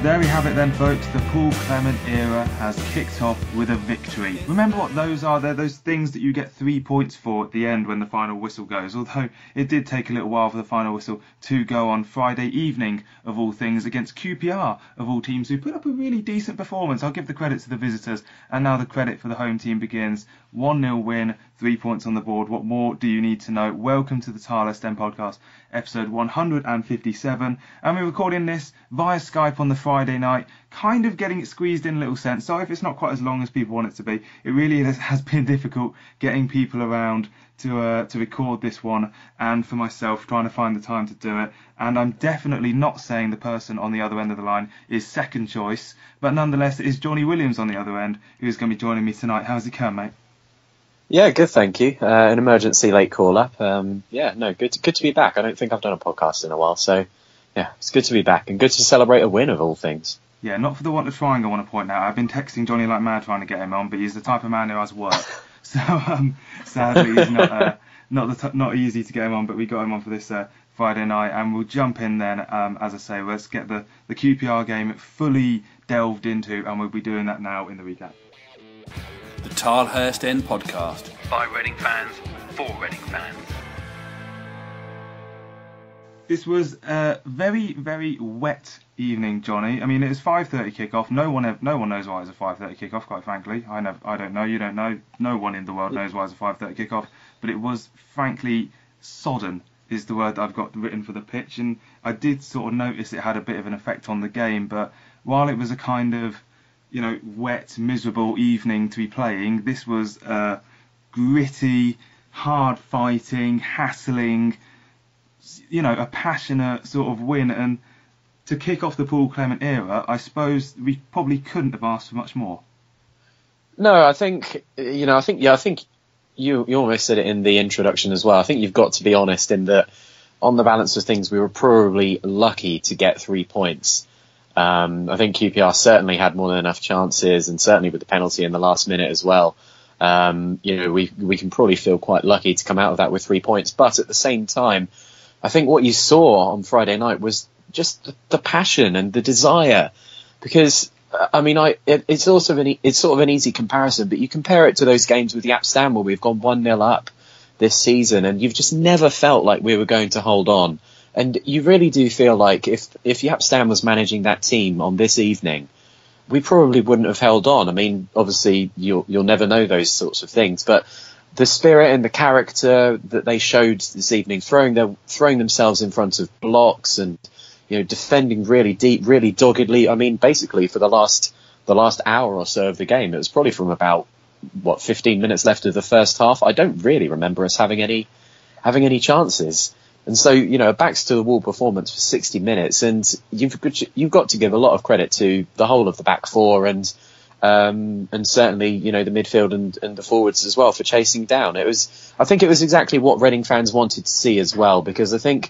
There we have it then, folks. The Paul Clement era has kicked off with a victory. Remember what those are? They're those things that you get 3 points for at the end when the final whistle goes. Although it did take a little while for the final whistle to go on Friday evening, of all things, against QPR, of all teams, who put up a really decent performance. I'll give the credit to the visitors, and now the credit for the home team begins. 1-0 win, 3 points on the board. What more do you need to know? Welcome to the Tilehurst Podcast, episode 157. And we're recording this via Skype on the Friday night, kind of getting it squeezed in a little sense. So if it's not quite as long as people want it to be, it really has been difficult getting people around to record this one, and for myself trying to find the time to do it. And I'm definitely not saying the person on the other end of the line is second choice, but nonetheless it is Jonny Williams on the other end who's going to be joining me tonight. How's it going, mate? Yeah, good, thank you. An emergency late call-up. Good to be back. I don't think I've done a podcast in a while, so yeah, it's good to be back and good to celebrate a win of all things. Yeah, not for the want of trying, I want to point out. I've been texting Jonny like mad trying to get him on, but he's the type of man who has work. So sadly, he's not easy to get him on, but we got him on for this Friday night, and we'll jump in then. As I say, let's get the QPR game fully delved into, and we'll be doing that now in the recap. The Tilehurst Podcast. By Reading fans, for Reading fans. This was a very, very wet evening, Jonny. I mean, it was 5:30 kickoff. No one knows why it's a 5:30 kickoff, quite frankly. I don't know. You don't know. No one in the world knows why it's a 5:30 kickoff. But it was, frankly, sodden is the word that I've got written for the pitch. And I did sort of notice it had a bit of an effect on the game. But while it was a kind of, wet, miserable evening to be playing, this was a gritty, hard-fighting, hassling, a passionate sort of win. And to kick off the Paul Clement era, I suppose we probably couldn't have asked for much more. No, I think you almost said it in the introduction as well. I think you've got to be honest in that on the balance of things, we were probably lucky to get 3 points. I think QPR certainly had more than enough chances, and certainly with the penalty in the last minute as well. We can probably feel quite lucky to come out of that with 3 points. But at the same time, I think what you saw on Friday night was just the passion and the desire. Because it's sort of an easy comparison, but you compare it to those games with the Aston where we've gone 1-0 up this season, and you've just never felt like we were going to hold on. And you really do feel like if Aston was managing that team on this evening, we probably wouldn't have held on. I mean, obviously you'll never know those sorts of things, but the spirit and the character that they showed this evening, throwing themselves in front of blocks and defending really deep, really doggedly. I mean, basically for the last hour or so of the game, it was probably from about 15 minutes left of the first half. I don't really remember us having any chances. And so, a backs to the wall performance for 60 minutes, and you've got to give a lot of credit to the whole of the back four and certainly, the midfield and the forwards as well for chasing down. I think it was exactly what Reading fans wanted to see as well, because I think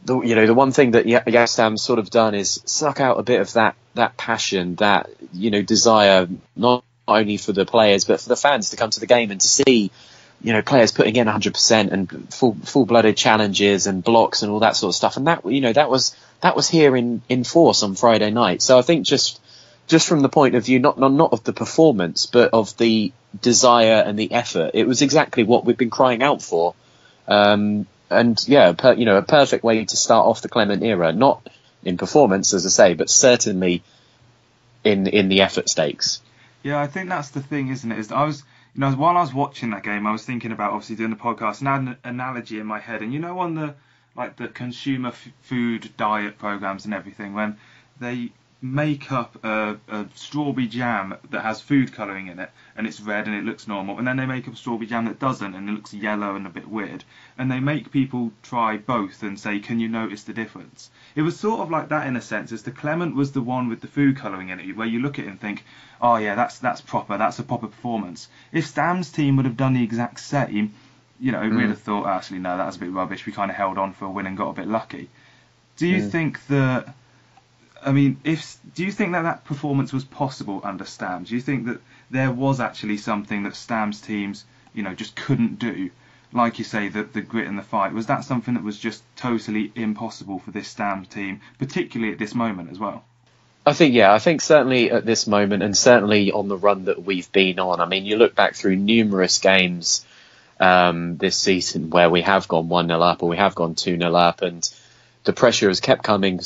the one thing that Yastam's sort of done is suck out a bit of that passion, that, desire, not only for the players, but for the fans to come to the game and to see, players putting in 100% and full-blooded challenges and blocks and all that sort of stuff. And that was here in force on Friday night. So I think just from the point of view, not of the performance, but of the desire and the effort, it was exactly what we've been crying out for. A perfect way to start off the Clement era, not in performance, as I say, but certainly in the effort stakes. Yeah, I think that's the thing, isn't it? While I was watching that game, I was thinking about obviously doing the podcast and I had an analogy in my head. And on the consumer food diet programs and everything, when they make up a strawberry jam that has food colouring in it and it's red and it looks normal, and then they make up a strawberry jam that doesn't and it looks yellow and a bit weird, and they make people try both and say, can you notice the difference? It was sort of like that in a sense, as the Clement was the one with the food colouring in it, where you look at it and think, oh yeah, that's proper, that's a proper performance. If Stam's team would have done the exact same, we'd have thought, actually no, that was a bit rubbish, we kind of held on for a win and got a bit lucky. Do you think that do you think that performance was possible under Stam? Do you think that there was actually something that Stam's teams, just couldn't do? Like you say, the grit and the fight. Was that something that was just totally impossible for this Stam team, particularly at this moment as well? I think certainly at this moment, and certainly on the run that we've been on. I mean, you look back through numerous games this season where we have gone 1-0 up or we have gone 2-0 up, and the pressure has kept coming.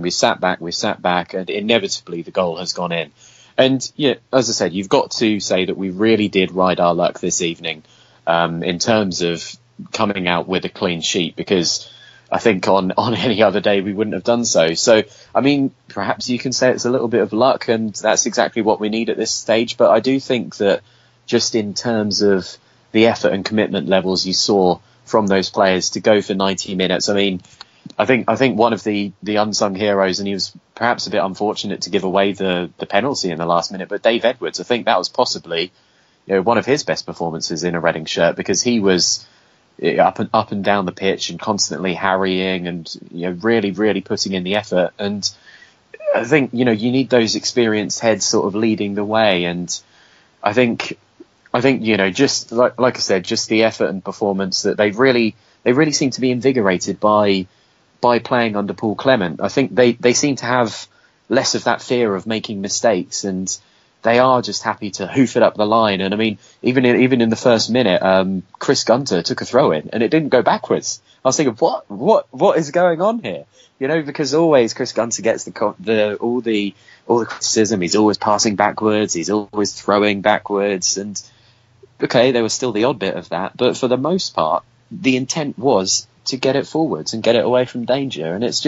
We sat back, and inevitably the goal has gone in. And yeah, as I said, you've got to say that we really did ride our luck this evening in terms of coming out with a clean sheet, because I think on any other day we wouldn't have done so. So, I mean, perhaps you can say it's a little bit of luck, and that's exactly what we need at this stage. But I do think that just in terms of the effort and commitment levels you saw from those players to go for 90 minutes, I mean, I think one of the unsung heroes, and he was perhaps a bit unfortunate to give away the penalty in the last minute, but Dave Edwards, I think that was possibly one of his best performances in a Reading shirt, because he was up and down the pitch and constantly harrying and really, really putting in the effort. And I think you need those experienced heads sort of leading the way. And I think just like I said, just the effort and performance that they really seem to be invigorated by playing under Paul Clement. I think they seem to have less of that fear of making mistakes, and they are just happy to hoof it up the line. And I mean, even in the first minute, Chris Gunter took a throw in and it didn't go backwards. I was thinking, what is going on here? Because always Chris Gunter gets all the criticism. He's always passing backwards. He's always throwing backwards. And okay, there was still the odd bit of that, but for the most part, the intent was to get it forwards and get it away from danger. And it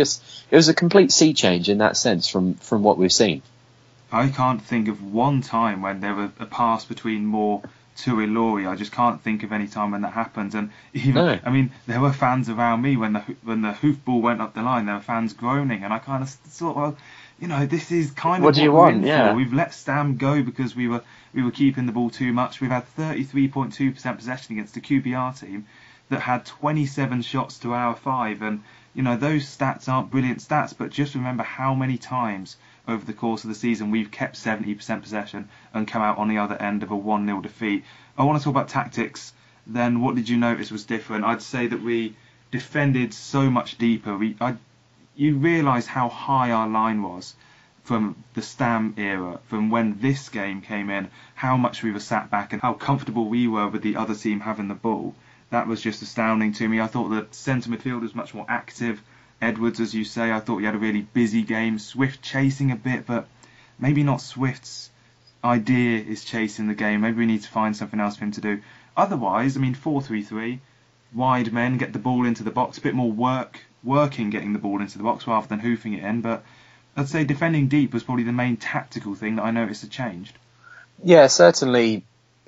was a complete sea change in that sense from what we've seen. I can't think of one time when there was a pass between Moore to Ilori. I just can't think of any time when that happened. And even, no. I mean, there were fans around me when the hoof ball went up the line. There were fans groaning, and I kind of thought, well, this is kind of what you want. Yeah, we've let Stam go because we were keeping the ball too much. We've had 33.2% possession against a QPR team that had 27 shots to our 5, and those stats aren't brilliant stats, but just remember how many times over the course of the season we've kept 70% possession and come out on the other end of a 1-0 defeat. I want to talk about tactics. Then what did you notice was different? I'd say that we defended so much deeper. You realise how high our line was from the Stam era, from when this game came in, how much we were sat back and how comfortable we were with the other team having the ball. That was just astounding to me. I thought the centre midfield was much more active. Edwards, as you say, I thought he had a really busy game. Swift chasing a bit, but maybe not Swift's idea is chasing the game. Maybe we need to find something else for him to do. Otherwise, I mean, 4-3-3, wide men, get the ball into the box, a bit more working getting the ball into the box rather than hoofing it in. But I'd say defending deep was probably the main tactical thing that I noticed had changed. Yeah, certainly.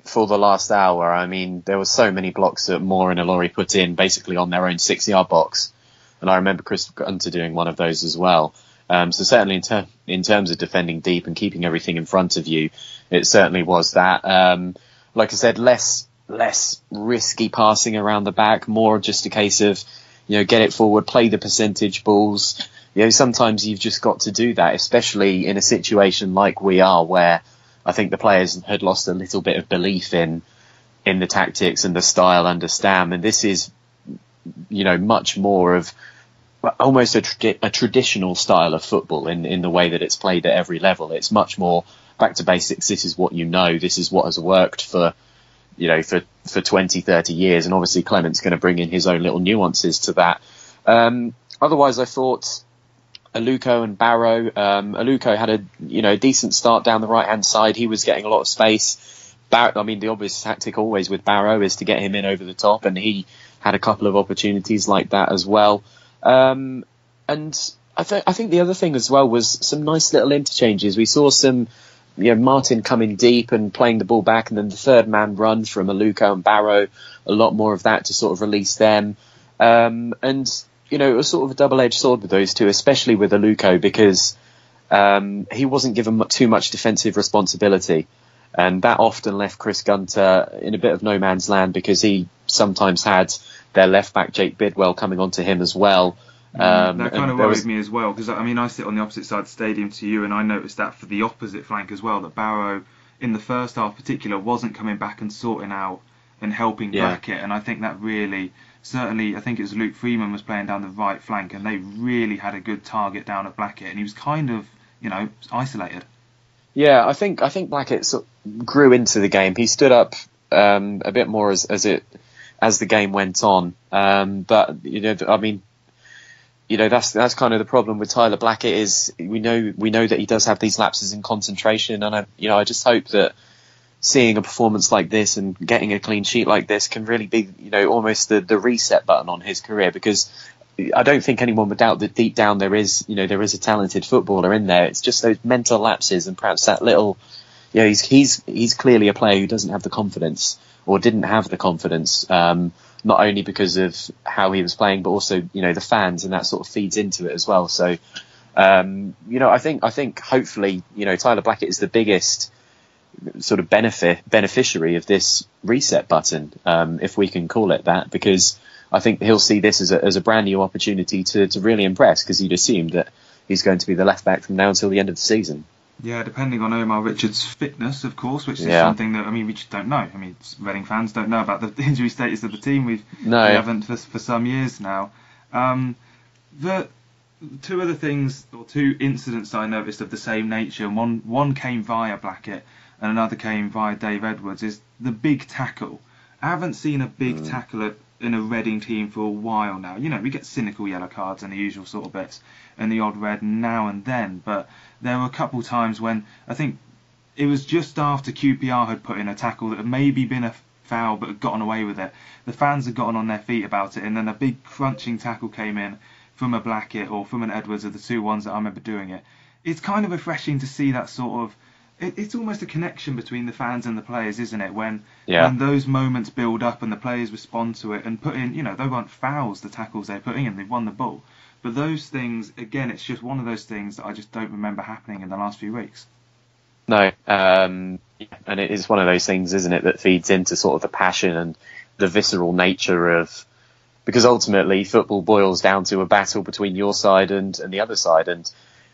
For the last hour, I mean, there were so many blocks that Moore and Ilori put in basically on their own 6-yard box. And I remember Chris Gunter doing one of those as well. So certainly in terms of defending deep and keeping everything in front of you, it certainly was that. Like I said, less risky passing around the back, more just a case of, get it forward, play the percentage balls. Sometimes you've just got to do that, especially in a situation like we are, where I think the players had lost a little bit of belief in the tactics and the style under Stam. And this is, much more of almost a traditional style of football in the way that it's played at every level. It's much more back to basics. This is what this is what has worked for 20, 30 years. And obviously Clement's going to bring in his own little nuances to that. Otherwise, I thought Aluko and Barrow. Aluko had a decent start down the right-hand side. He was getting a lot of space. The obvious tactic always with Barrow is to get him in over the top, and he had a couple of opportunities like that as well. And I think the other thing as well was some nice little interchanges. We saw some, Martin coming deep and playing the ball back, and then the third man run from Aluko and Barrow. A lot more of that to sort of release them. It was sort of a double-edged sword with those two, especially with Aluko, because he wasn't given too much defensive responsibility. And that often left Chris Gunter in a bit of no man's land, because he sometimes had their left-back, Jake Bidwell, coming onto him as well. That kind of worried me as well, because I sit on the opposite side of the stadium to you, and I noticed that for the opposite flank as well, that Barrow, in the first half particular, wasn't coming back and sorting out and helping Blackett. And I think that really... Certainly, I think it was Luke Freeman was playing down the right flank, and they really had a good target down at Blackett, and he was kind of isolated. Yeah, I think Blackett sort of grew into the game. He stood up a bit more as the game went on. But that's kind of the problem with Tyler Blackett is we know that he does have these lapses in concentration, and I just hope that seeing a performance like this and getting a clean sheet like this can really be almost the reset button on his career, because I don't think anyone would doubt that deep down there is a talented footballer in there. It's just those mental lapses and perhaps that little, he's clearly a player who doesn't have the confidence or didn't have the confidence, not only because of how he was playing, but also, the fans, and that sort of feeds into it as well. So, I think hopefully, Tyler Blackett is the biggest sort of beneficiary of this reset button, if we can call it that, because I think he'll see this as a brand new opportunity to really impress, because you'd assume that he's going to be the left back from now until the end of the season. Yeah, depending on Omar Richards' fitness, of course, which is something that, we just don't know. Reading fans don't know about the injury status of the team. We haven't for some years now. The two other things, or two incidents I noticed of the same nature, and one came via Blackett and another came via Dave Edwards, is the big tackle. I haven't seen a big tackle in a Reading team for a while now. We get cynical yellow cards and the usual sort of bits, and the odd red now and then, but there were a couple times when I think it was just after QPR had put in a tackle that had maybe been a foul but had gotten away with it. The fans had gotten on their feet about it, and then a big crunching tackle came in from a Blackett or from an Edwards, are the two ones that I remember doing it. It's kind of refreshing to see that sort of, it's almost a connection between the fans and the players, isn't it? When those moments build up and the players respond to it and put in, they weren't fouls, the tackles they're putting in, they've won the ball. But those things, again, it's just one of those things that I just don't remember happening in the last few weeks. No, and it is one of those things, isn't it, that feeds into sort of the passion and the visceral nature of, because ultimately football boils down to a battle between your side and the other side. And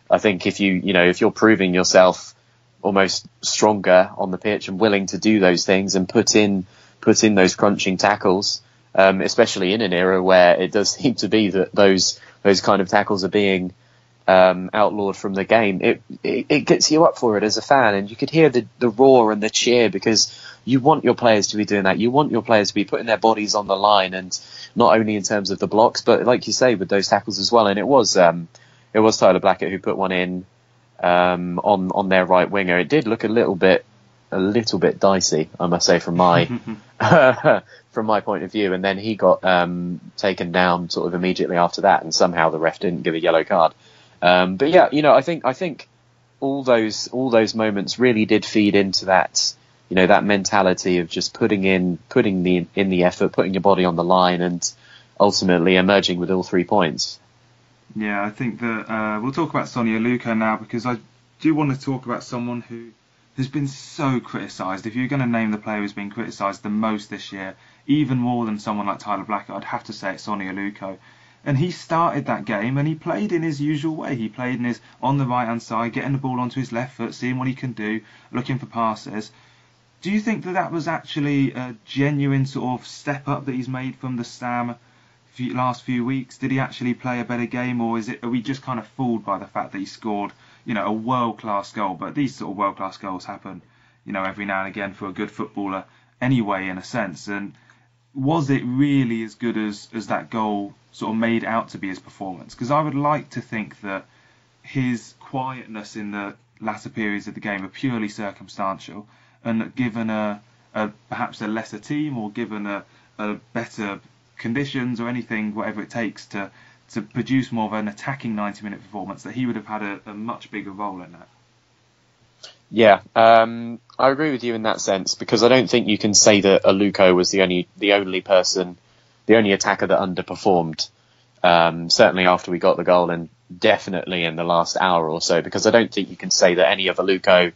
I think if you're proving yourself almost stronger on the pitch and willing to do those things and put in those crunching tackles, especially in an era where it does seem to be that those kind of tackles are being outlawed from the game, it gets you up for it as a fan, and you could hear the roar and the cheer, because you want your players to be doing that. You want your players to be putting their bodies on the line, and not only in terms of the blocks, but like you say, with those tackles as well. And it was Tyler Blackett who put one in on their right winger. It did look a little bit dicey, I must say, from my from my point of view. And then he got taken down sort of immediately after that, and somehow the ref didn't give a yellow card. But yeah, I think all those moments really did feed into that, that mentality of just putting in the effort, putting your body on the line, and ultimately emerging with all 3 points. Yeah, I think that we'll talk about Sonny Aluko now, because I do want to talk about someone who has been so criticised. If you're going to name the player who's been criticised the most this year, even more than someone like Tyler Blackett, I'd have to say it's Sonny Aluko. And he started that game and he played in his usual way. He played on the right-hand side, getting the ball onto his left foot, seeing what he can do, looking for passes. Do you think that was actually a genuine sort of step up that he's made from the Stam last few weeks? Did he actually play a better game, or are we just kind of fooled by the fact that he scored, a world-class goal? But these sort of world-class goals happen, every now and again for a good footballer anyway, in a sense. And was it really as good as that goal sort of made out to be his performance? Because I would like to think that his quietness in the latter periods of the game are purely circumstantial, and that given perhaps a lesser team, or given a better conditions or anything, whatever it takes to produce more of an attacking 90-minute performance, that he would have had a much bigger role in that. Yeah, I agree with you in that sense, because I don't think you can say that Aluko was the only attacker that underperformed. Certainly after we got the goal, and definitely in the last hour or so, because I don't think you can say that any of Aluko,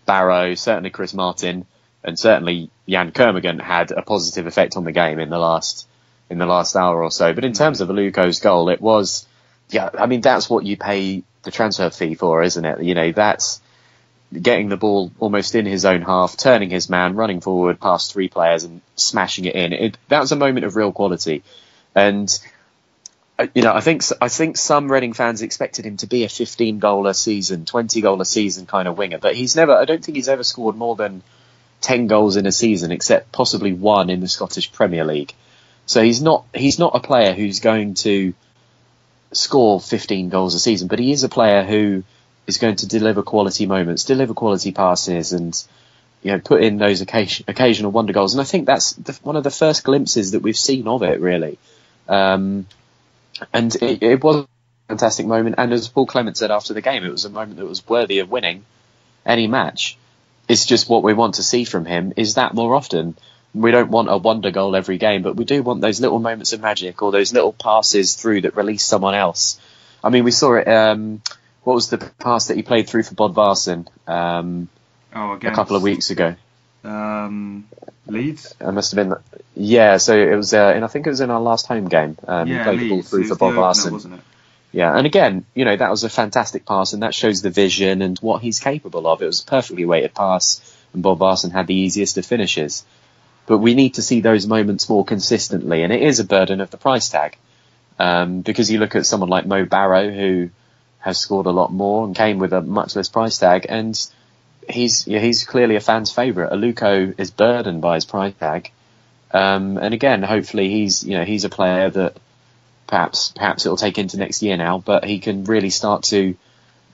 Barrow, certainly Chris Martin, and certainly Jan Kermigan had a positive effect on the game in the last hour or so. But in terms of Aluko's goal, it was, that's what you pay the transfer fee for, isn't it? That's getting the ball almost in his own half, turning his man, running forward past 3 players and smashing it in. That was a moment of real quality. And I think some Reading fans expected him to be a 15-goal a season, 20-goal a season kind of winger, but I don't think he's ever scored more than 10 goals in a season, except possibly one in the Scottish Premier League. So he's not a player who's going to score 15 goals a season, but he is a player who is going to deliver quality moments, deliver quality passes, and put in those occasional wonder goals. And I think that's one of the first glimpses that we've seen of it, really. And it was a fantastic moment. And as Paul Clement said after the game, it was a moment that was worthy of winning any match. It's just what we want to see from him is that more often. We don't want a wonder goal every game, but we do want those little moments of magic or those little passes through that release someone else. I mean, we saw it. What was the pass that he played through for Bodvarsson a couple of weeks ago? Leeds? It must have been. Yeah, so it was. I think it was in our last home game. He played the ball through for Bodvarsson, wasn't it? Yeah, and again, that was a fantastic pass, and that shows the vision and what he's capable of. It was a perfectly weighted pass, and Bodvarsson had the easiest of finishes. But we need to see those moments more consistently, and it is a burden of the price tag. Because you look at someone like Mo Barrow, who has scored a lot more and came with a much less price tag, and he's clearly a fan's favourite. Aluko is burdened by his price tag, and again, hopefully he's a player that perhaps it'll take into next year now, but he can really start to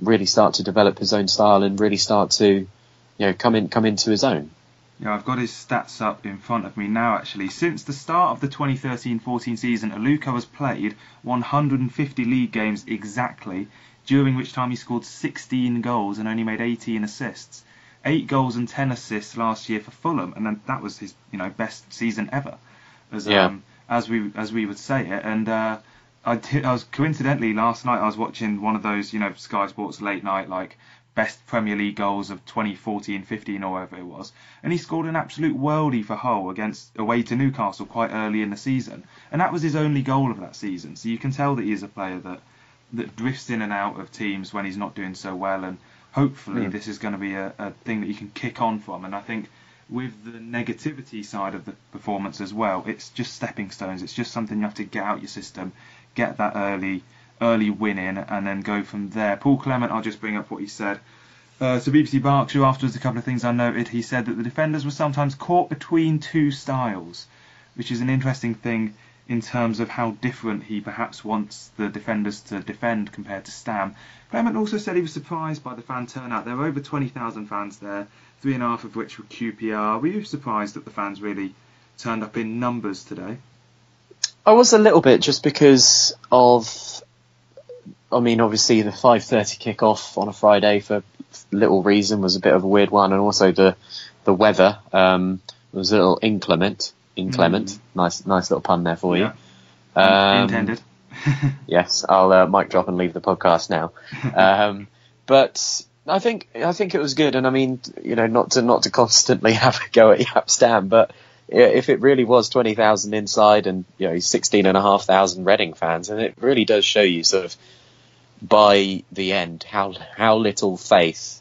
develop his own style and really start to come into his own. Yeah, I've got his stats up in front of me now, actually. Since the start of the 2013-14 season, Aluko has played 150 league games exactly, during which time he scored 16 goals and only made 18 assists. 8 goals and 10 assists last year for Fulham, and then that was his best season ever, as we would say it. And I was coincidentally last night I was watching one of those Sky Sports late night best Premier League goals of 2014-15 or whatever it was, and he scored an absolute worldie for Hull away to Newcastle quite early in the season, and that was his only goal of that season. So you can tell that he is a player that drifts in and out of teams when he's not doing so well, and hopefully this is going to be a thing that you can kick on from. And I think with the negativity side of the performance as well, it's just stepping stones. It's just something you have to get out your system, get that early win in, and then go from there. Paul Clement, I'll just bring up what he said. To BBC Berkshire afterwards, a couple of things I noted. He said that the defenders were sometimes caught between two styles, which is an interesting thing in terms of how different he perhaps wants the defenders to defend compared to Stam. Clement also said he was surprised by the fan turnout. There were over 20,000 fans there, 3.5 of which were QPR. Were you surprised that the fans really turned up in numbers today? I was a little bit, just because of... obviously the 5:30 kick-off on a Friday for little reason was a bit of a weird one, and also the weather was a little inclement. Nice little pun there for you. Intended. Yes, I'll mic drop and leave the podcast now. But I think it was good, and not to constantly have a go at Jaap Stam, but if it really was 20,000 inside and 16,500 Reading fans, and it really does show you sort of by the end how little faith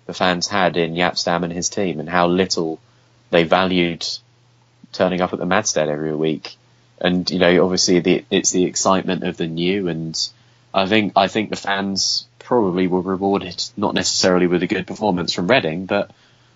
the fans had in Jaap Stam and his team, and how little they valued turning up at the Madstead every week. And obviously it's the excitement of the new, and I think the fans probably were rewarded not necessarily with a good performance from Reading, but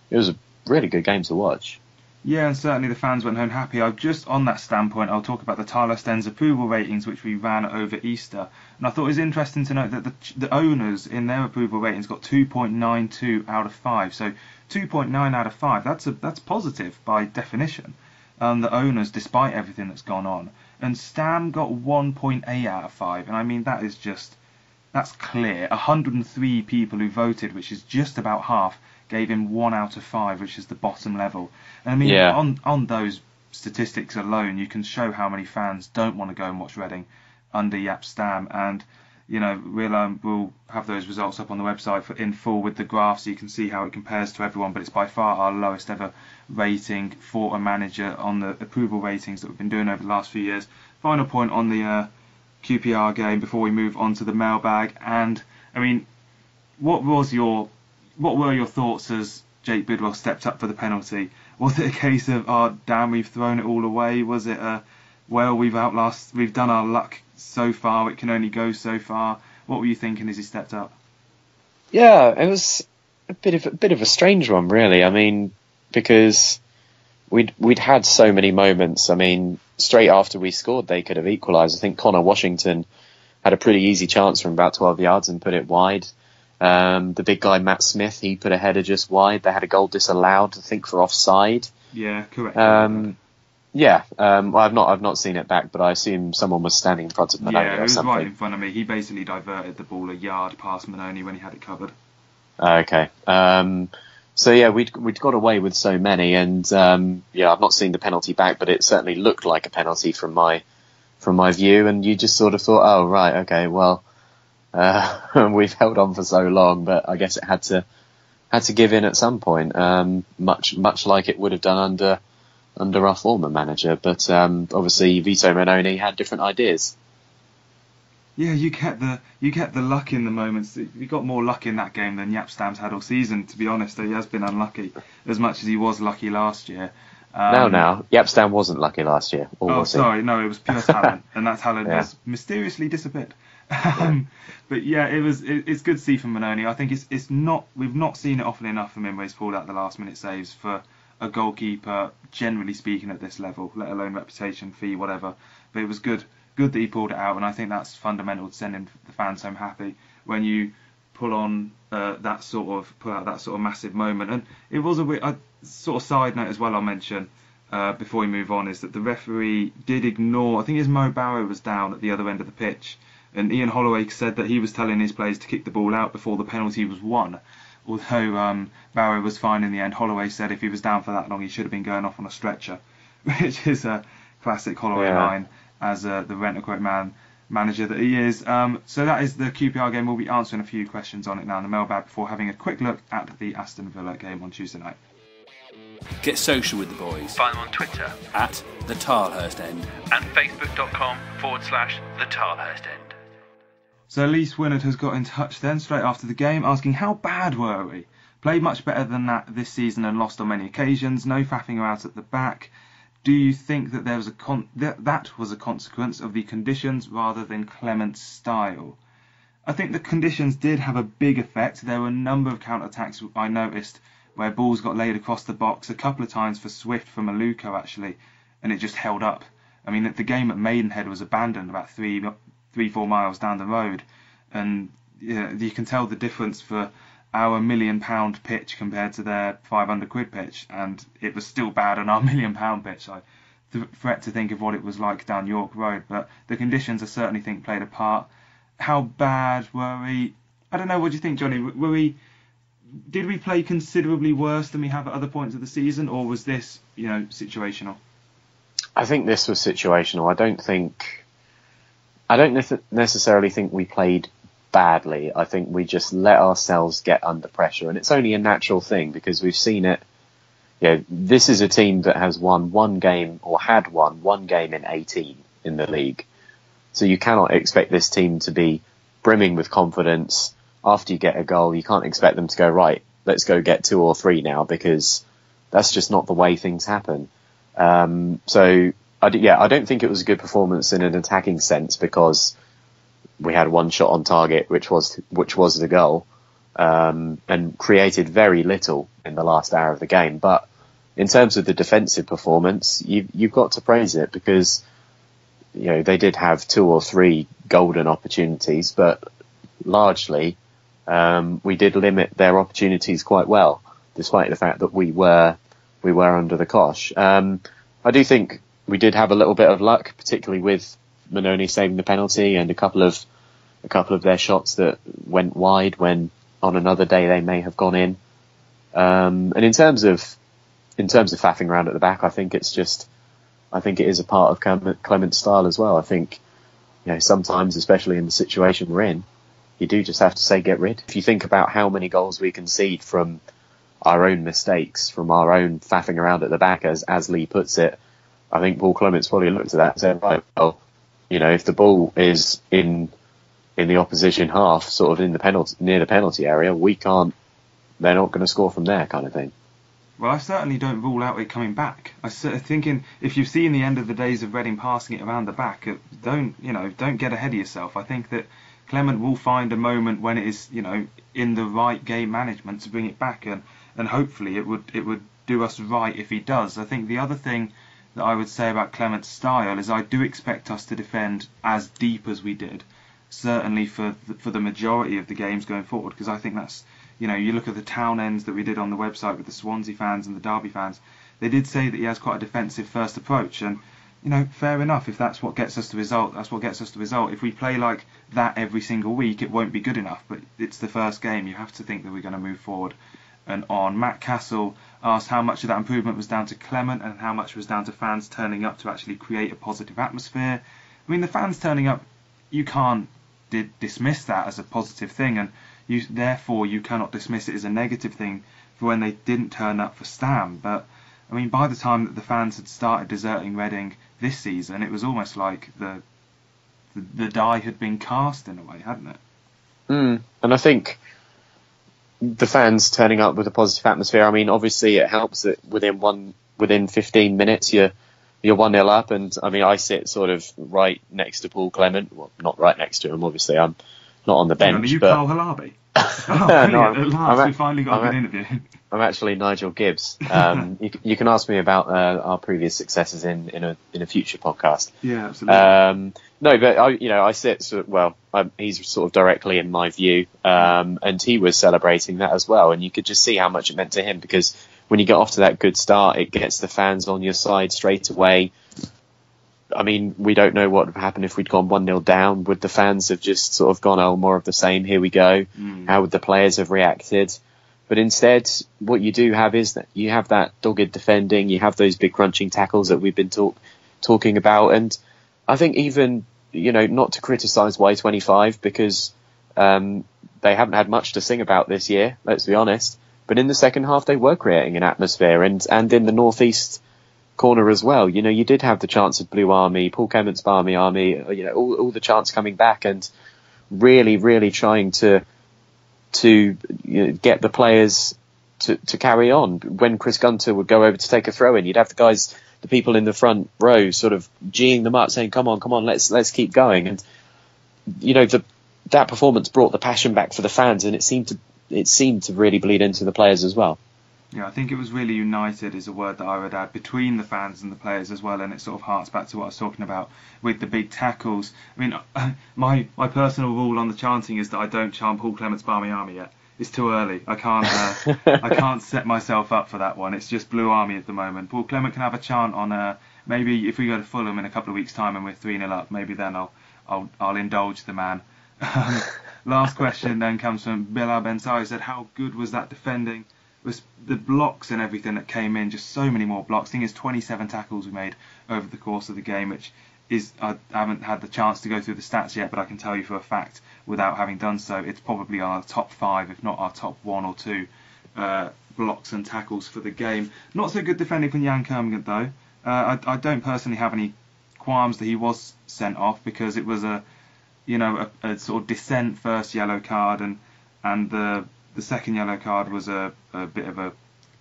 it was a really good game to watch. Yeah, and certainly the fans went home happy. On that standpoint, I'll talk about the Tilehurst End's approval ratings, which we ran over Easter. And I thought it was interesting to note that the owners in their approval ratings got 2.92 out of 5. So 2.9 out of 5, that's positive by definition. The owners, despite everything that's gone on. And Stam got 1.8 out of 5. And that's clear. 103 people who voted, which is just about half, gave him 1 out of 5, which is the bottom level. And on those statistics alone, you can show how many fans don't want to go and watch Reading under Jaap Stam. And we'll have those results up on the website in full with the graph, so you can see how it compares to everyone. But it's by far our lowest ever rating for a manager on the approval ratings that we've been doing over the last few years. Final point on the QPR game before we move on to the mailbag. And what were your thoughts as Jake Bidwell stepped up for the penalty? Was it a case of, damn, we've thrown it all away? Was it we've done our luck so far. It can only go so far. What were you thinking as he stepped up? Yeah, it was a bit of a strange one, really. I mean, because we'd had so many moments. I mean, straight after we scored, they could have equalised. I think Connor Washington had a pretty easy chance from about 12 yards and put it wide. The big guy, Matt Smith, he put a header just wide. They had a goal disallowed, I think, for offside. Yeah, correct. Well, I've not seen it back, but I assume someone was standing in front of Maloney yeah, it or was something. right in front of me. He basically diverted the ball a yard past Maloney when he had it covered. Okay. So yeah, we'd got away with so many, and I've not seen the penalty back, but it certainly looked like a penalty from my view, and you just sort of thought, oh right, okay, well, we've held on for so long, but I guess it had to give in at some point, much like it would have done under our former manager, but obviously Vito Mannone had different ideas. Yeah, you get the luck in the moments. You got more luck in that game than Jaap Stam's had all season, to be honest. He has been unlucky as much as he was lucky last year. Now, Jaap Stam wasn't lucky last year. No, it was pure talent, and that talent has mysteriously disappeared. But yeah, it's good to see from Mannone. I think we've not seen it often enough from him where he's pulled out the last minute saves for a goalkeeper, generally speaking, at this level, let alone reputation, fee, whatever. But it was good that he pulled it out, and I think that's fundamental to sending the fans home happy when you pull out that sort of massive moment. And it was a sort of side note as well I'll mention before we move on, is that the referee did ignore, I think his Mo Barrow was down at the other end of the pitch, and Ian Holloway said that he was telling his players to kick the ball out before the penalty was won. Although Barrow was fine in the end, Holloway said if he was down for that long he should have been going off on a stretcher, which is a classic Holloway line as the rent-a-quote manager that he is. So that is the QPR game. We'll be answering a few questions on it now in the mailbag before having a quick look at the Aston Villa game on Tuesday night. Get social with the boys. Find them on Twitter at the Tilehurst End and facebook.com/the Tilehurst End. So Lee Swinard has got in touch then straight after the game asking how bad were we? Played much better than that this season and lost on many occasions. No faffing about at the back. Do you think that there was that was a consequence of the conditions rather than Clement's style? I think the conditions did have a big effect. There were a number of counter-attacks I noticed where balls got laid across the box, a couple of times for Swift from Aluko actually, and it just held up. I mean, the game at Maidenhead was abandoned about 3-4 miles down the road, and you can tell the difference for our £1 million pitch compared to their £500 pitch, and it was still bad on our £1 million pitch. I fret to think of what it was like down York Road, but the conditions I certainly think played a part. How bad were we? I don't know, what do you think, Johnny? Did we play considerably worse than we have at other points of the season, or was this, situational? I think this was situational. I don't necessarily think we played badly. I think we just let ourselves get under pressure, and it's only a natural thing because we've seen it. This is a team that has won one game in 18 in the league. So you cannot expect this team to be brimming with confidence after you get a goal. You can't expect them to go, right, let's go get 2 or 3 now, because that's just not the way things happen. So I don't think it was a good performance in an attacking sense, because we had one shot on target, which was the goal, and created very little in the last hour of the game. But in terms of the defensive performance, you've got to praise it, because they did have 2 or 3 golden opportunities, but largely we did limit their opportunities quite well, despite the fact that we were under the cosh. I do think we did have a little bit of luck, particularly with Mannone saving the penalty and a couple of their shots that went wide when on another day they may have gone in. And in terms of faffing around at the back, I think it is a part of Clement's style as well. I think sometimes, especially in the situation we're in, you do just have to say get rid. If you think about how many goals we concede from our own mistakes, from our own faffing around at the back, as Lee puts it, I think Paul Clement's probably looked at that and said, right, well, if the ball is in the opposition half, sort of near the penalty area, they're not going to score from there, kind of thing. Well, I certainly don't rule out it coming back. I thinking if you've seen the end of the days of Reading passing it around the back, don't get ahead of yourself. I think that Clement will find a moment when it is, in the right game management to bring it back, and hopefully it would do us right if he does. I think the other thing that I would say about Clement's style is I do expect us to defend as deep as we did, certainly for the majority of the games going forward, because I think that's, you look at the town ends that we did on the website with the Swansea fans and the Derby fans, they did say that he has quite a defensive first approach, and fair enough. If that's what gets us the result, that's what gets us the result. If we play like that every single week, it won't be good enough, but it's the first game. You have to think that we're going to move forward and on. Matt Castle asked how much of that improvement was down to Clement and how much was down to fans turning up to actually create a positive atmosphere. I mean, the fans turning up, you can't dismiss that as a positive thing, and therefore you cannot dismiss it as a negative thing for when they didn't turn up for Stam. But I mean, by the time that the fans had started deserting Reading this season, it was almost like the die had been cast in a way, hadn't it? And I think the fans turning up with a positive atmosphere, I mean, obviously it helps that within 15 minutes you're 1-0 up, and I mean, I sit sort of right next to Paul Clement. Well, not right next to him, obviously. I'm not on the bench. Are you but... Carl Halabi? Oh, no, at last we finally got a good interview. I'm actually Nigel Gibbs. You can ask me about our previous successes in a future podcast. Yeah, absolutely. No, but I sit he's sort of directly in my view, and he was celebrating that as well, and you could just see how much it meant to him, because when you get off to that good start, it gets the fans on your side straight away. I mean, we don't know what would happen if we'd gone 1-0 down. Would the fans have just sort of gone, oh, more of the same, here we go? How would the players have reacted? But instead, what you do have is that you have that dogged defending, you have those big crunching tackles that we've been talking about. And I think even, not to criticise Y25, because they haven't had much to sing about this year, let's be honest. But in the second half, they were creating an atmosphere. And in the northeast corner as well, you did have the chance of Blue Army, Paul Clement's Barmy Army, all the chance coming back and really, really trying to get the players to carry on. When Chris Gunter would go over to take a throw in, you'd have the people in the front row sort of geeing them up, saying, come on, let's keep going. And that performance brought the passion back for the fans, and it seemed to really bleed into the players as well. Yeah, I think it was really united is a word that I would add, between the fans and the players as well, and it sort of harks back to what I was talking about with the big tackles. I mean, my personal rule on the chanting is that I don't chant Paul Clement's Barmy Army yet. It's too early. I can't set myself up for that one. It's just Blue Army at the moment. Paul Clement can have a chant on maybe if we go to Fulham in a couple of weeks' time and we're 3-0 up, maybe then I'll indulge the man. Last question then comes from Bilal Bensari. Said, how good was that defending? Was the blocks and everything that came in, just so many more blocks. I think it's 27 tackles we made over the course of the game, which is, I haven't had the chance to go through the stats yet, but I can tell you for a fact, without having done so, it's probably our top 5, if not our top 1 or 2 blocks and tackles for the game. Not so good defending from Jan Kermgant though. I don't personally have any qualms that he was sent off, because it was a sort of dissent first yellow card, and the second yellow card was a bit of a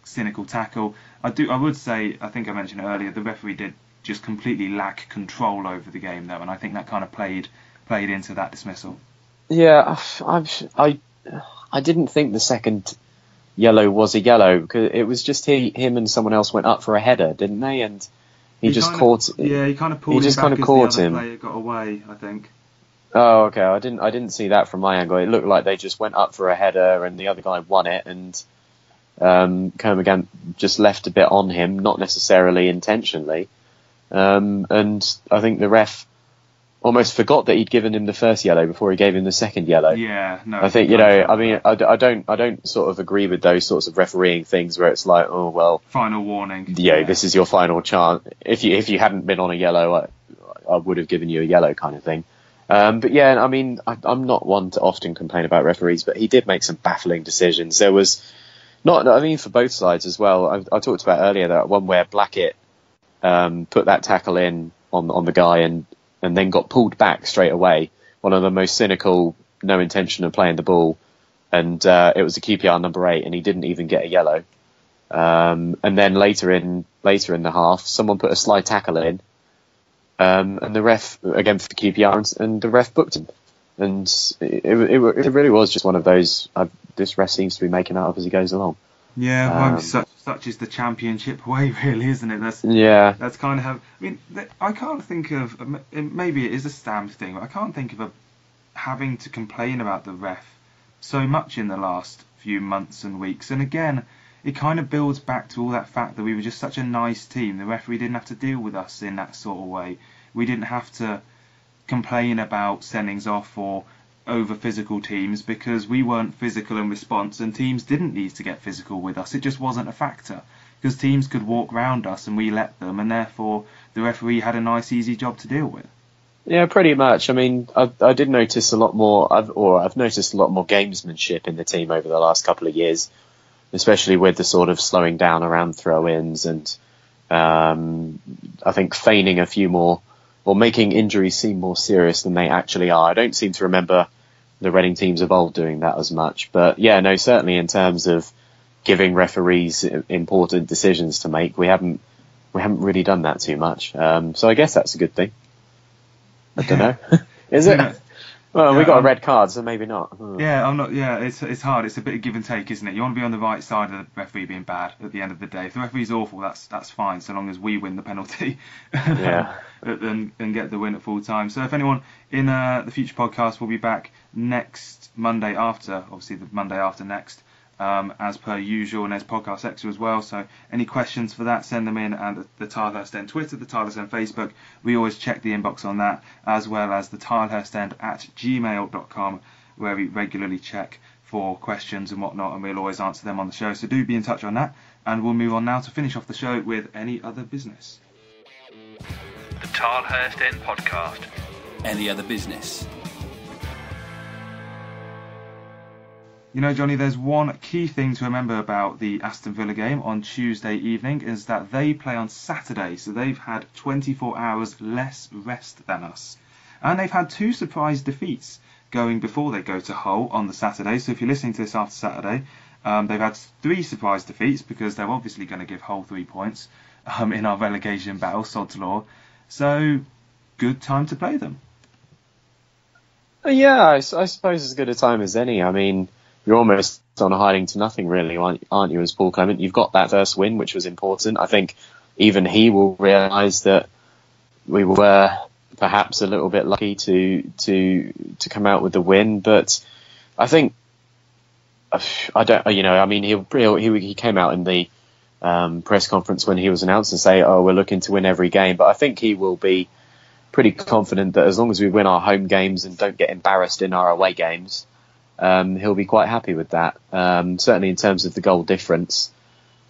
cynical tackle. I would say, I think I mentioned it earlier, the referee did just completely lack control over the game though, and I think that kind of played into that dismissal. Yeah, I didn't think the second yellow was a yellow, because it was just him and someone else went up for a header, didn't they? And he just caught. Yeah, he kind of pulled him back as the other player got away, I think. Oh, okay. I didn't see that from my angle. It looked like they just went up for a header and the other guy won it, and Kermgant just left a bit on him, not necessarily intentionally. And I think the ref almost forgot that he'd given him the first yellow before he gave him the second yellow. Yeah, no. I think I don't sort of agree with those sorts of refereeing things where it's like, oh well, final warning. Yeah, this is your final chance. If you hadn't been on a yellow, I would have given you a yellow, kind of thing. But yeah, I mean, I'm not one to often complain about referees, but he did make some baffling decisions. There was for both sides as well. I talked about earlier that one where Blackett put that tackle in on the guy and then got pulled back straight away. One of the most cynical, no intention of playing the ball, and it was a QPR number 8, and he didn't even get a yellow. And then later in the half, someone put a slide tackle in, and the ref, again for QPR, and the ref booked him. And it really was just one of those, this ref seems to be making that up as he goes along. Yeah, well, such is the championship way, really, isn't it? That's kind of how. I mean, I can't think of. Maybe it is a stamp thing, but I can't think of having to complain about the ref so much in the last few months and weeks. And again, it kind of builds back to all that fact that we were just such a nice team. The referee didn't have to deal with us in that sort of way. We didn't have to complain about sendings off or over physical teams because we weren't physical in response, and teams didn't need to get physical with us. It just wasn't a factor because teams could walk round us and we let them, and therefore the referee had a nice easy job to deal with. Yeah, pretty much. I mean, I did notice a lot more, I've noticed a lot more gamesmanship in the team over the last couple of years, especially with the sort of slowing down around throw-ins and I think feigning a few more, or making injuries seem more serious than they actually are. I don't seem to remember the Reading teams of old doing that as much. But yeah, no, certainly in terms of giving referees important decisions to make, we haven't really done that too much. So I guess that's a good thing. I don't know. Is it? Well, we got a red card, so maybe not. Yeah, I'm not. Yeah, it's hard. It's a bit of give and take, isn't it? You want to be on the right side of the referee being bad at the end of the day. If the referee's awful, that's fine, so long as we win the penalty. Yeah. and get the win at full time. So if anyone in the future podcast will be back next Monday after, obviously the Monday after next, as per usual, and there's podcast extra as well. So any questions for that, send them in at the Tilehurst End Twitter, the Tilehurst End Facebook. We always check the inbox on that, as well as the Tilehurst End at gmail.com, where we regularly check for questions and whatnot, and we'll always answer them on the show. So do be in touch on that, and we'll move on now to finish off the show with any other business. The Tilehurst End Podcast. Any other business? You know, Johnny, there's one key thing to remember about the Aston Villa game on Tuesday evening, is that they play on Saturday, so they've had 24 hours less rest than us. And they've had 2 surprise defeats going before they go to Hull on the Saturday. So if you're listening to this after Saturday, they've had 3 surprise defeats because they're obviously going to give Hull 3 points in our relegation battle, sod's law. So, good time to play them. Yeah, I suppose as good a time as any. I mean, you're almost on a hiding to nothing, really, aren't you, as Paul Clement? You've got that first win, which was important. I think even he will realise that we were perhaps a little bit lucky to come out with the win. But I think, I don't, you know, I mean, he came out in the press conference when he was announced and say, "Oh, we're looking to win every game." But I think he will be pretty confident that as long as we win our home games and don't get embarrassed in our away games, he'll be quite happy with that. Certainly in terms of the goal difference,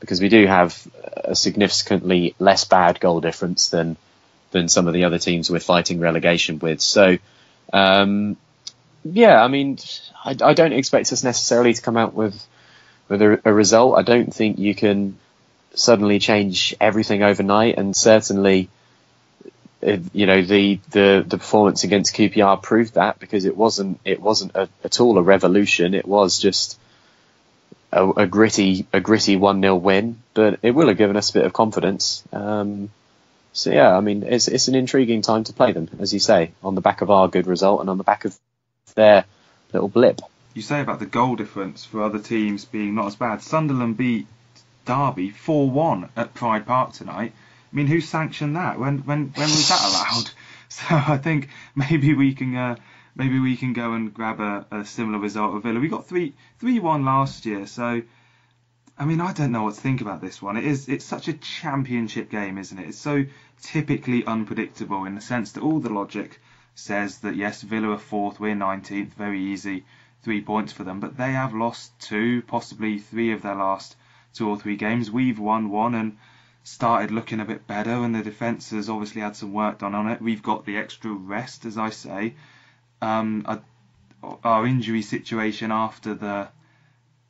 because we do have a significantly less bad goal difference than some of the other teams we're fighting relegation with. So, yeah, I mean, I don't expect us necessarily to come out with a result. I don't think you can suddenly change everything overnight, and certainly, you know, the performance against QPR proved that, because it wasn't at all a revolution. It was just a gritty 1-0 win, but it will have given us a bit of confidence. So yeah, I mean, it's an intriguing time to play them, as you say, on the back of our good result and on the back of their little blip. You say about the goal difference for other teams being not as bad. Sunderland beat Derby 4-1 at Pride Park tonight. I mean, who sanctioned that? When was that allowed? So I think maybe we can go and grab a similar result of Villa. We got 3-1 last year. So I mean, I don't know what to think about this one. It's such a championship game, isn't it? It's so typically unpredictable in the sense that all the logic says that yes, Villa are 4th, we're 19th, very easy, 3 points for them. But they have lost 2, possibly 3 of their last 2 or 3 games. We've won 1 and started looking a bit better, and the defence has obviously had some work done on it. We've got the extra rest, as I say. Our injury situation after the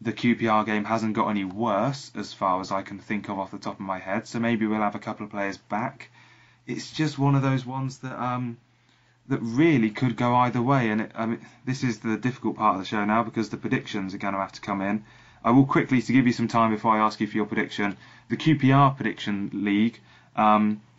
QPR game hasn't got any worse, as far as I can think of off the top of my head. So maybe we'll have a couple of players back. It's just one of those ones that really could go either way. And I mean, this is the difficult part of the show now, because the predictions are going to have to come in. I will quickly, to give you some time before I ask you for your prediction, the QPR prediction league,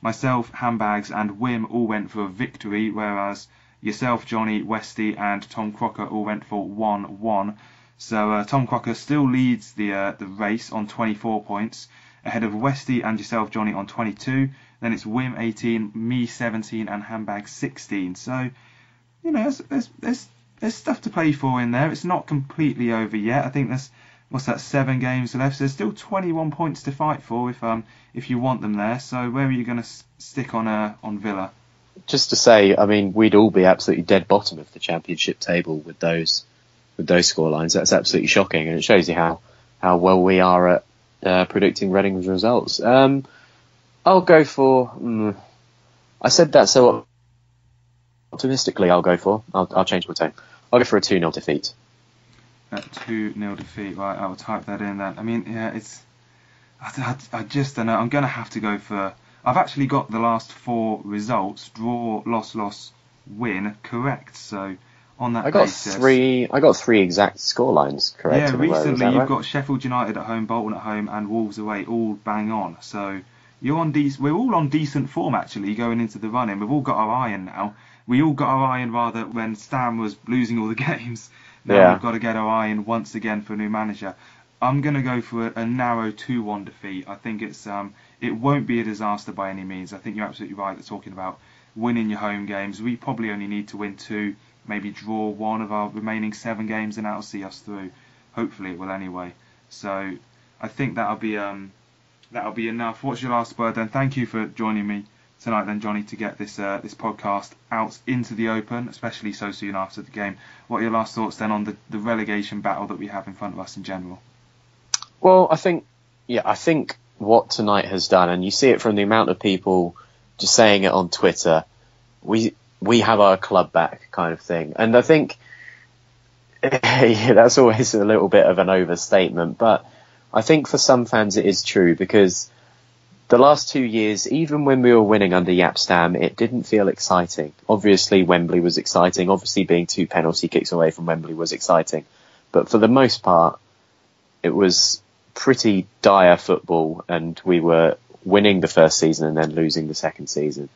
myself, Handbags and Wim all went for a victory, whereas yourself, Jonny, Westy and Tom Crocker all went for 1-1. So Tom Crocker still leads the race on 24 points, ahead of Westy and yourself, Jonny, on 22. Then it's Wim 18, me 17 and Handbag 16. So, you know, there's stuff to play for in there. It's not completely over yet. I think there's, 7 games left. So there's still 21 points to fight for if you want them there. So where are you going to stick on Villa? Just to say, I mean, we'd all be absolutely dead bottom of the Championship table with those scorelines. That's absolutely shocking, and it shows you how well we are at predicting Reading's results. I'll go for. I said that so optimistically. I'll change my tone. I'll go for a 2-0 defeat. A 2-0 defeat. Right, I'll type that in. Then I mean, yeah, it's. I just don't know. I'm going to have to go for. I've actually got the last 4 results: draw, loss, win, correct. So on that basis, I got 3 exact scorelines correct. Yeah, recently you've got Sheffield United at home, Bolton at home, and Wolves away, all bang on. So you're on we're all on decent form actually going into the run-in. We've all got our iron now. We all got our iron rather when Stan was losing all the games. Now we've got to get our iron once again for a new manager. I'm going to go for a narrow 2-1 defeat. I think it won't be a disaster by any means. I think you're absolutely right. They're talking about winning your home games. We probably only need to win 2, maybe draw 1 of our remaining 7 games, and that'll see us through. Hopefully it will anyway. So I think that'll be enough. What's your last word then? Thank you for joining me tonight then, Jonny, to get this podcast out into the open, especially so soon after the game. What are your last thoughts then on the relegation battle that we have in front of us in general? Well, I think what tonight has done, and you see it from the amount of people just saying it on Twitter, we have our club back kind of thing. And I think that's always a little bit of an overstatement, but I think for some fans it is true, because the last 2 years, even when we were winning under Yapstam, it didn't feel exciting. Obviously, Wembley was exciting. Obviously, being 2 penalty kicks away from Wembley was exciting. But for the most part, it was pretty dire football, and we were winning the first season and then losing the second season.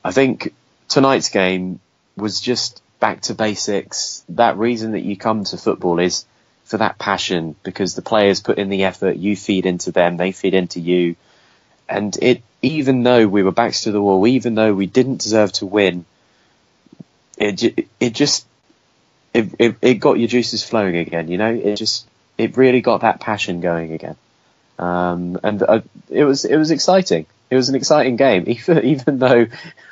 I think tonight's game was just back to basics. That reason that you come to football is for that passion, because the players put in the effort, you feed into them, they feed into you. And even though we were backs to the wall, even though we didn't deserve to win, it got your juices flowing again, you know? It really got that passion going again. It was exciting. It was an exciting game, even though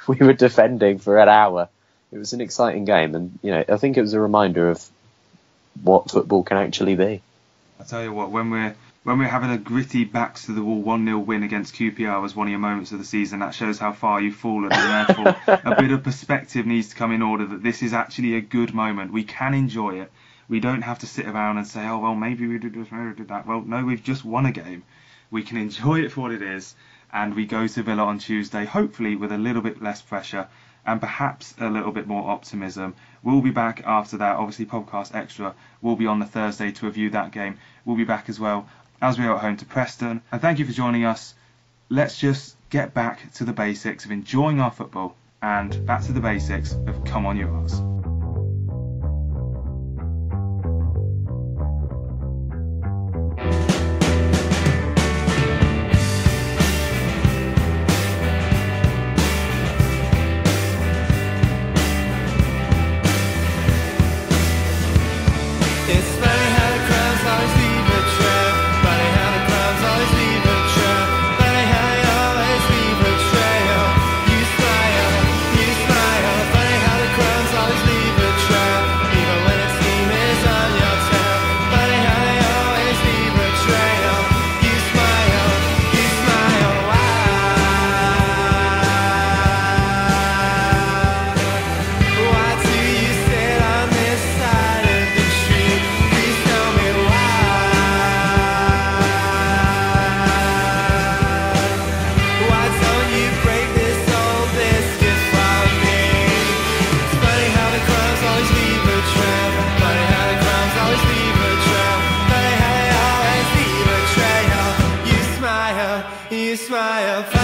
we were defending for an hour. It was an exciting game, and you know, I think it was a reminder of what football can actually be. I tell you what, when we're having a gritty backs to the wall 1-0 win against QPR was one of your moments of the season. That shows how far you've fallen, and therefore a bit of perspective needs to come in order that this is actually a good moment. We can enjoy it. We don't have to sit around and say, oh, well, maybe we did this, maybe we did that. Well, no, we've just won a game. We can enjoy it for what it is, and we go to Villa on Tuesday, hopefully with a little bit less pressure and perhaps a little bit more optimism. We'll be back after that. Obviously, Podcast Extra will be on the Thursday to review that game. We'll be back as well as we are at home to Preston. And thank you for joining us. Let's just get back to the basics of enjoying our football and back to the basics of Come On You Arse. Always triumph.